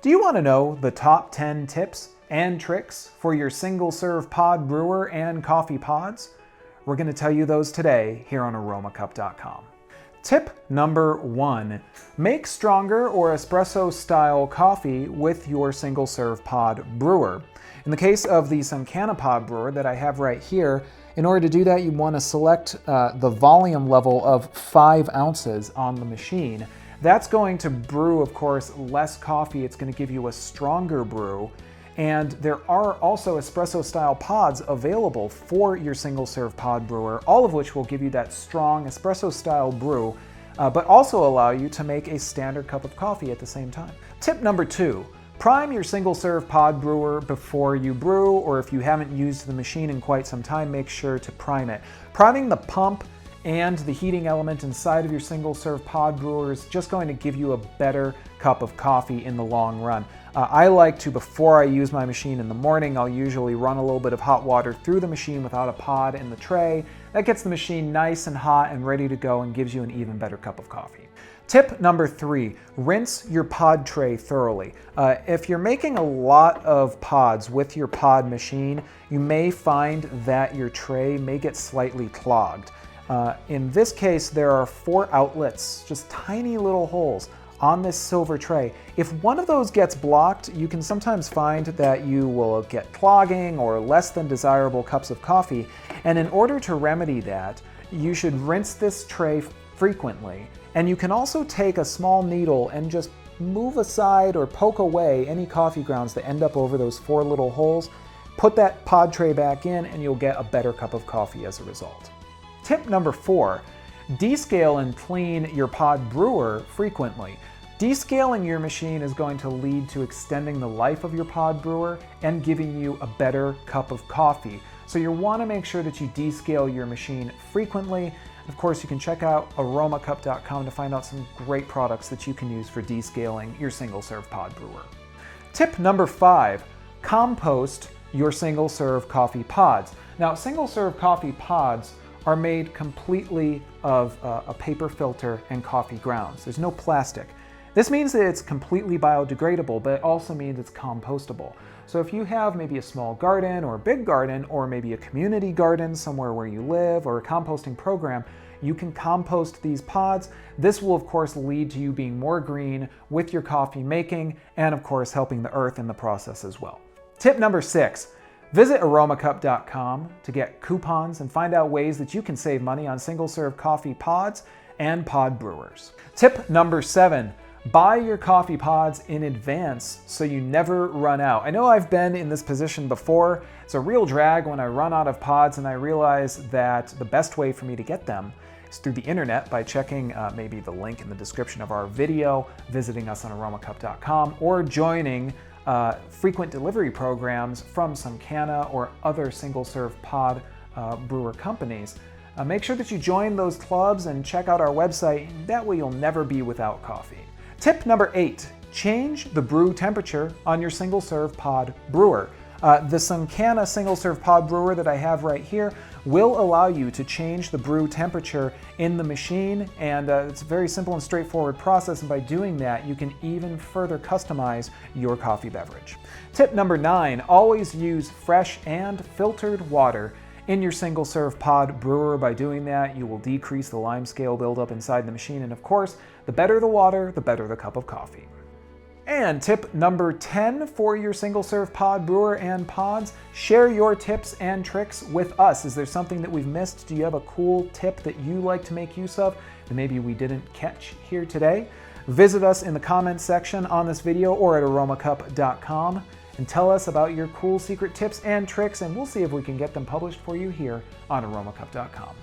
Do you want to know the top 10 tips and tricks for your single-serve pod brewer and coffee pods? We're going to tell you those today here on Aromacup.com. Tip number 1, make stronger or espresso-style coffee with your single-serve pod brewer. In the case of the Descale pod brewer that I have right here, in order to do that, you want to select the volume level of 5 ounces on the machine. That's going to brew, of course, less coffee. It's going to give you a stronger brew. And there are also espresso-style pods available for your single-serve pod brewer, all of which will give you that strong espresso-style brew, but also allow you to make a standard cup of coffee at the same time. Tip number 2, prime your single-serve pod brewer before you brew, or if you haven't used the machine in quite some time, make sure to prime it. Priming the pump and the heating element inside of your single-serve pod brewer is just going to give you a better cup of coffee in the long run. I like to, before I use my machine in the morning, I'll usually run a little bit of hot water through the machine without a pod in the tray. That gets the machine nice and hot and ready to go and gives you an even better cup of coffee. Tip number 3, rinse your pod tray thoroughly. If you're making a lot of pods with your pod machine, you may find that your tray may get slightly clogged. In this case, there are 4 outlets, just tiny little holes on this silver tray. If one of those gets blocked, you can sometimes find that you will get clogging or less than desirable cups of coffee. And in order to remedy that, you should rinse this tray frequently. And you can also take a small needle and just move aside or poke away any coffee grounds that end up over those 4 little holes. Put that pod tray back in and you'll get a better cup of coffee as a result. Tip number 4, descale and clean your pod brewer frequently. Descaling your machine is going to lead to extending the life of your pod brewer and giving you a better cup of coffee. So you want to make sure that you descale your machine frequently. Of course, you can check out Aromacup.com to find out some great products that you can use for descaling your single-serve pod brewer. Tip number 5, compost your single-serve coffee pods. Now, single-serve coffee pods are made completely of a paper filter and coffee grounds. There's no plastic. This means that it's completely biodegradable, but it also means it's compostable. So if you have maybe a small garden or a big garden, or maybe a community garden somewhere where you live, or a composting program, you can compost these pods. This will, of course, lead to you being more green with your coffee making, and of course, helping the earth in the process as well. Tip number 6, visit Aromacup.com to get coupons and find out ways that you can save money on single-serve coffee pods and pod brewers. Tip number 7, buy your coffee pods in advance so you never run out. I know I've been in this position before. It's a real drag when I run out of pods and I realize that the best way for me to get them is through the internet by checking maybe the link in the description of our video, visiting us on Aromacup.com, or joining frequent delivery programs from some Descale or other single-serve pod brewer companies. Make sure that you join those clubs and check out our website. That way you'll never be without coffee. Tip number 8, change the brew temperature on your single-serve pod brewer. The Descale single-serve pod brewer that I have right here will allow you to change the brew temperature in the machine, and it's a very simple and straightforward process, and by doing that you can even further customize your coffee beverage. Tip number 9, always use fresh and filtered water in your single-serve pod brewer. By doing that, you will decrease the lime scale buildup inside the machine, and of course, the better the water, the better the cup of coffee. And tip number 10 for your single-serve pod brewer and pods, share your tips and tricks with us. Is there something that we've missed? Do you have a cool tip that you like to make use of that maybe we didn't catch here today? Visit us in the comments section on this video or at Aromacup.com and tell us about your cool secret tips and tricks, and we'll see if we can get them published for you here on Aromacup.com.